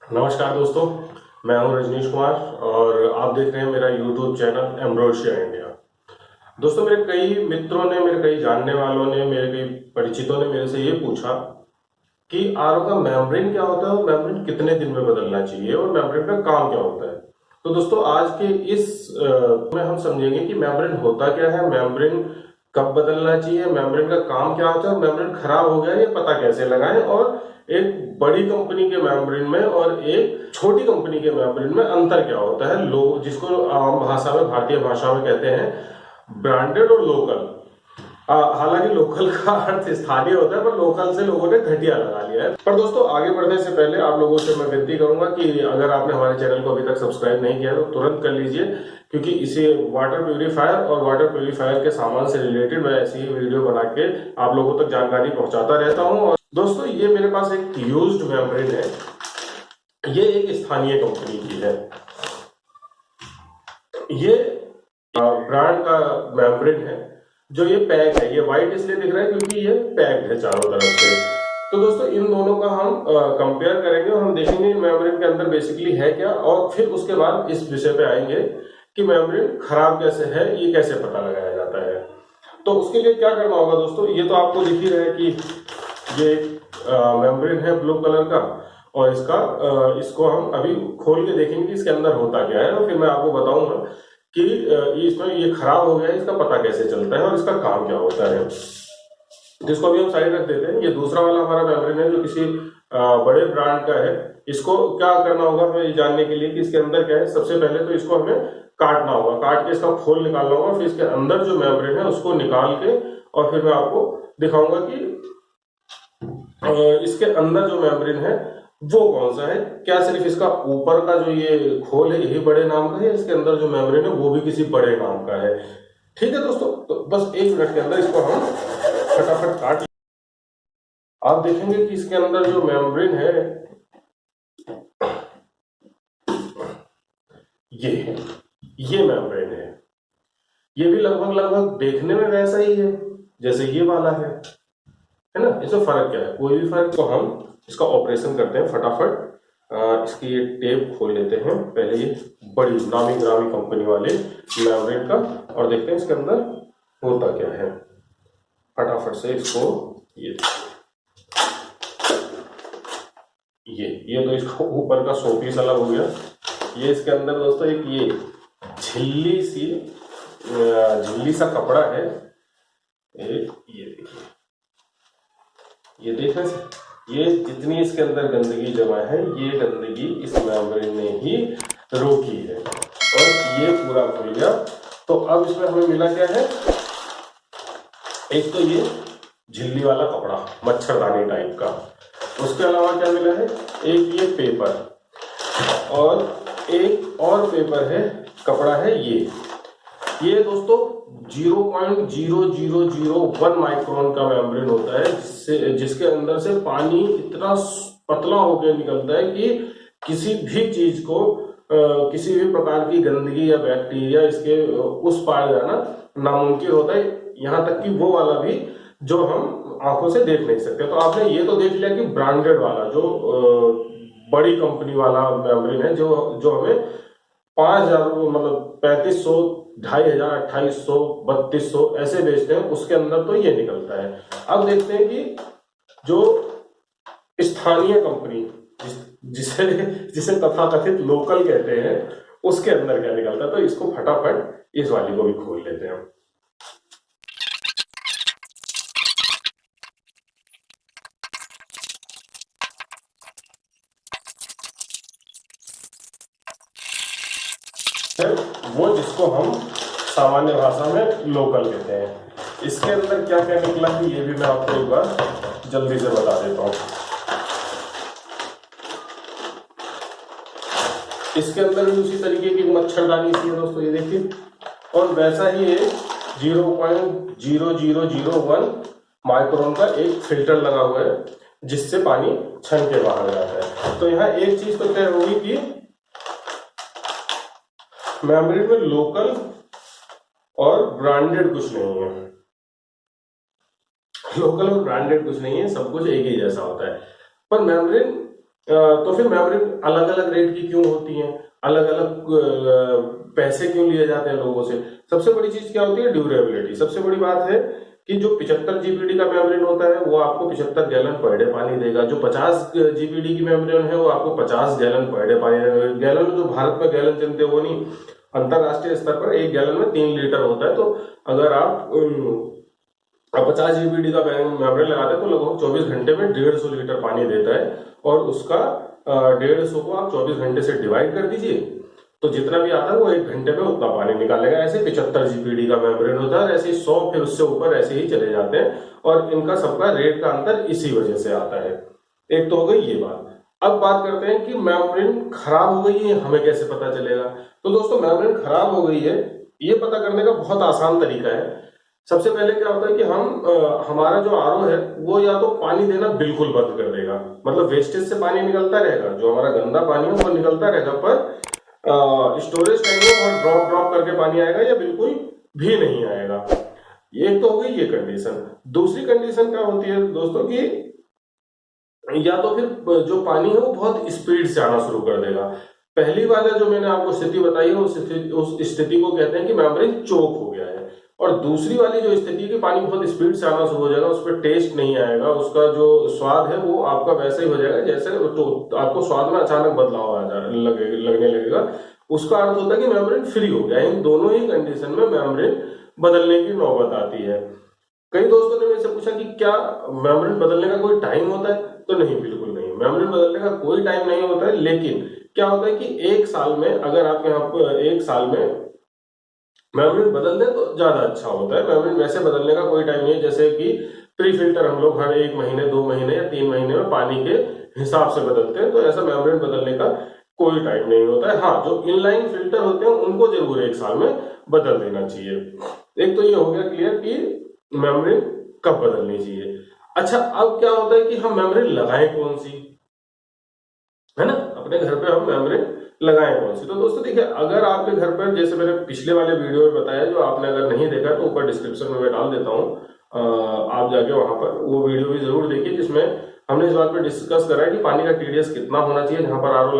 नमस्कार दोस्तों, मैं हूं रजनीश कुमार और आप देख रहे हैं मेरा यूट्यूब चैनल एम्ब्रोशिया इंडिया। दोस्तों, मेरे कई मित्रों ने, मेरे कई जानने वालों ने, मेरे कई परिचितों ने मेरे से ये पूछा कि आरओ का मेम्ब्रेन क्या होता है और मेम्ब्रेन कितने दिन में बदलना चाहिए और मेम्ब्रेन का काम क्या होता है। तो दोस्तों, आज के इस में हम समझेंगे कि मेम्ब्रेन होता क्या है, मेम्ब्रेन कब बदलना चाहिए, मेम्ब्रेन का काम क्या होता है और मेम्ब्रेन खराब हो गया ये पता कैसे लगाएं, और एक बड़ी कंपनी के मेम्ब्रेन में और एक छोटी कंपनी के मेम्ब्रेन में अंतर क्या होता है। लोग जिसको आम भाषा में, भारतीय भाषा में कहते हैं ब्रांडेड और लोकल। हालांकि लोकल का अर्थ स्थानीय होता है, पर लोकल से लोगों ने घटिया लगा लिया है। पर दोस्तों, आगे बढ़ने से पहले आप लोगों से मैं विनती करूंगा कि अगर आपने हमारे चैनल को अभी तक सब्सक्राइब नहीं किया तो तुरंत कर लीजिए, क्योंकि इसे वाटर प्यूरिफायर और वाटर प्यूरिफायर के सामान से रिलेटेड मैं ऐसी ही वीडियो बना के आप लोगों तक जानकारी पहुंचाता रहता हूं। और दोस्तों, ये मेरे पास एक यूज्ड मेम्ब्रेन है। ये एक स्थानीय कंपनी की है। ये ब्रांड का मेम्ब्रेन है। जो ये पैक है, ये व्हाइट इसलिए दिख रहा है क्योंकि ये पैक्ड है चारों तरफ से। तो दोस्तों, इन दोनों का हम कंपेयर करेंगे और हम देखेंगे मेम्ब्रेन के अंदर बेसिकली है क्या, और फिर उसके बाद इस विषय पे आएंगे कि मेम्ब्रेन खराब कैसे है, ये कैसे पता लगाया जाता है। तो उसके लिए क्या करना होगा दोस्तों, ये तो आपको दिख ही रहा है कि ये मेम्ब्रेन है ब्लू कलर का, और इसको हम अभी खोल के देखेंगे कि इसके अंदर होता क्या है, और फिर मैं आपको बताऊंगा कि इसमें ये खराब हो गया है, इसका पता कैसे चलता है और इसका काम क्या होता है। जिसको अभी हम साइड रख देते हैं। ये दूसरा वाला हमारा मेम्ब्रेन है जो किसी बड़े ब्रांड का है। इसको क्या करना होगा हमें ये जानने के लिए कि इसके अंदर क्या है। सबसे पहले तो इसको हमें काटना होगा, काट के इसका खोल निकालना होगा, फिर इसके अंदर जो मेम्ब्रेन है उसको निकाल के, और फिर मैं आपको दिखाऊंगा कि इसके अंदर जो मेम्ब्रेन है वो कौन सा है। क्या सिर्फ इसका ऊपर का जो ये खोल है यही बड़े नाम का है, इसके अंदर जो मेम्ब्रेन है वो भी किसी बड़े नाम का है। ठीक है दोस्तों, तो बस 1 मिनट के अंदर इसको हम फटाफट काट। आप देखेंगे कि इसके अंदर जो मेम्ब्रेन है ये मेम्ब्रेन है। ये भी लगभग लगभग देखने में वैसा ही है जैसे ये वाला है ना। इसमें फर्क क्या है, कोई भी फर्क। तो हम इसका ऑपरेशन करते हैं फटाफट। इसकी ये टेप खोल लेते हैं पहले, ये बड़ी नामी ग्रामी कंपनी वाले मेम्ब्रेन का, और देखते हैं इसके अंदर होता क्या है। फटाफट से इसको ये तो इसका ऊपर का शोपीस अलग हो गया। ये इसके अंदर दोस्तों एक ये झिल्ली सा कपड़ा है। एक ये देखिए, ये देखने से ये जितनी इसके अंदर गंदगी जमा है, ये गंदगी इस मेम्ब्रेन ने ही रोकी है, और ये पूरा खुल गया। तो अब इसमें हमें मिला क्या है, एक तो ये झिल्ली वाला कपड़ा मच्छरदानी टाइप का, उसके अलावा क्या मिला है, एक ये पेपर, और एक और पेपर है, कपड़ा है ये दोस्तों 0.0001 माइक्रोन का मेम्ब्रेन होता है, जिसके अंदर से पानी इतना पतला होकर निकलता है कि किसी भी चीज को, किसी भी प्रकार की गंदगी या बैक्टीरिया इसके उस पार जाना नामुमकिन होता है। यहाँ तक कि वो वाला भी जो हम आंखों से देख नहीं सकते। तो आपने ये तो देख लिया कि ब्रांडेड वाला जो बड़ी कंपनी वाला मेम्ब्रेन है, जो हमें 5,000 मतलब 3500, 2,500, 2,800, 3,200 ऐसे बेचते हैं, उसके अंदर तो ये निकलता है। अब देखते हैं कि जो स्थानीय कंपनी जिसे तथाकथित लोकल कहते हैं, उसके अंदर क्या निकलता है। तो इसको फटाफट इस वाली को भी खोल लेते हैं। वो जिसको हम सामान्य भाषा में लोकल कहते हैं। इसके अंदर क्या क्या निकला है ये भी मैं आपको एक बार जल्दी से बता देता हूँ। इसके अंदर भी उसी तरीके की मच्छरदानी सी है दोस्तों, ये देखिए, और वैसा ही ये 0.0001 माइक्रोन का एक फिल्टर लगा हुआ है, जिससे पानी छन के बाहर जाता है। तो यहाँ एक चीज तो तय होगी कि मेम्ब्रेन में लोकल और ब्रांडेड कुछ नहीं है। लोकल और ब्रांडेड कुछ नहीं है, सब कुछ एक ही जैसा होता है। पर मेम्ब्रेन तो फिर मेमोरी अलग अलग रेट की क्यों होती हैं, अलग अलग पैसे क्यों लिए जाते हैं लोगों से? सबसे बड़ी चीज क्या होती है? ड्यूरेबिलिटी। सबसे बड़ी बात है कि जो 75 जीबीडी का मेमोरी होता है वो आपको 75 गैलन पर डे पानी देगा। जो 50 जीबीडी की मेमोरी है वो आपको 50 गैलन पर डे पानी देगा। गैलन जो भारत में गैलन चलते हैं वो नहीं, अंतरराष्ट्रीय स्तर पर एक गैलन में 3 लीटर होता है। तो अगर आप 50 जीबीडी का मेमोरी लगाते हैं तो लगभग 24 घंटे में 150 लीटर पानी देता है। और उसका 150 को आप 24 घंटे से डिवाइड कर दीजिए तो जितना भी आता है वो 1 घंटे में उतना पानी निकालेगा। ऐसे 75 जीबीडी का मेमोरी होता है, ऐसे 100 फिर उससे ऊपर ऐसे ही चले जाते हैं। और इनका सबका रेट का अंतर इसी वजह से आता है। एक तो हो गई ये बात। अब बात करते हैं कि मेमोरी खराब हो गई है, हमें कैसे पता चलेगा? तो दोस्तों, मेमोरी खराब हो गई है ये पता करने का बहुत आसान तरीका है। सबसे पहले क्या होता है कि हमारा जो आरओ है वो या तो पानी देना बिल्कुल बंद कर देगा, मतलब वेस्टेज से पानी निकलता रहेगा, जो हमारा गंदा पानी है वो निकलता रहेगा, पर स्टोरेज टैंक में बहुत ड्रॉप ड्रॉप करके पानी आएगा या बिल्कुल भी नहीं आएगा। एक तो हो गई ये कंडीशन। दूसरी कंडीशन क्या होती है दोस्तों कि या तो फिर जो पानी है वो बहुत स्पीड से आना शुरू कर देगा। पहली वाला जो मैंने आपको स्थिति बताई है उस स्थिति को कहते हैं कि मेमोरी चोक हो गया है। और दूसरी वाली जो स्थिति है कि पानी बहुत स्पीड से आना शुरू हो जाएगा, उस पर टेस्ट नहीं आएगा, उसका जो स्वाद है वो आपका वैसे ही हो जाएगा जैसे तो आपको स्वाद में अचानक बदलाव लगने लगेगा। उसका अर्थ होता है कि मेमोरी फ्री हो गया। इन दोनों ही कंडीशन में मेमोरी बदलने की नौबत आती है। कई दोस्तों ने मेरे से पूछा कि क्या मेमोरी बदलने का कोई टाइम होता है? तो नहीं, बिल्कुल नहीं, मेमोरी बदलने का कोई टाइम नहीं होता है। लेकिन क्या होता है कि एक साल में अगर आप यहाँ पर एक साल में मेमोरी बदल दें तो ज्यादा अच्छा होता है। मेमोरी वैसे बदलने का कोई टाइम नहीं है, जैसे कि प्री फिल्टर हम लोग हर 1 महीने 2 महीने या 3 महीने में पानी के हिसाब से बदलते हैं, तो ऐसा मेमोरी बदलने का कोई टाइम नहीं होता है। हाँ, जो इनलाइन फिल्टर होते हैं उनको जरूर एक साल में बदल देना चाहिए। एक तो ये हो गया क्लियर कि मेमोरी कब बदलनी चाहिए। अच्छा, अब क्या होता है कि हम मेमोरी लगाएं कौन सी, है ना? अपने घर पे हम मेमोरी लगाएं कौन सी? तो दोस्तों देखिए, अगर आपके घर पर, जैसे मैंने पिछले वाले वीडियो में बताया, जो आपने अगर नहीं देखा तो ऊपर डिस्क्रिप्शन में मैं डाल देता हूँ, आप जाके वहां पर वो वीडियो भी जरूर देखिए जिसमें हमने इस बात पर डिस्कस करा है कि पानी का टीडीएस कितना होना चाहिए जहां पर आरओ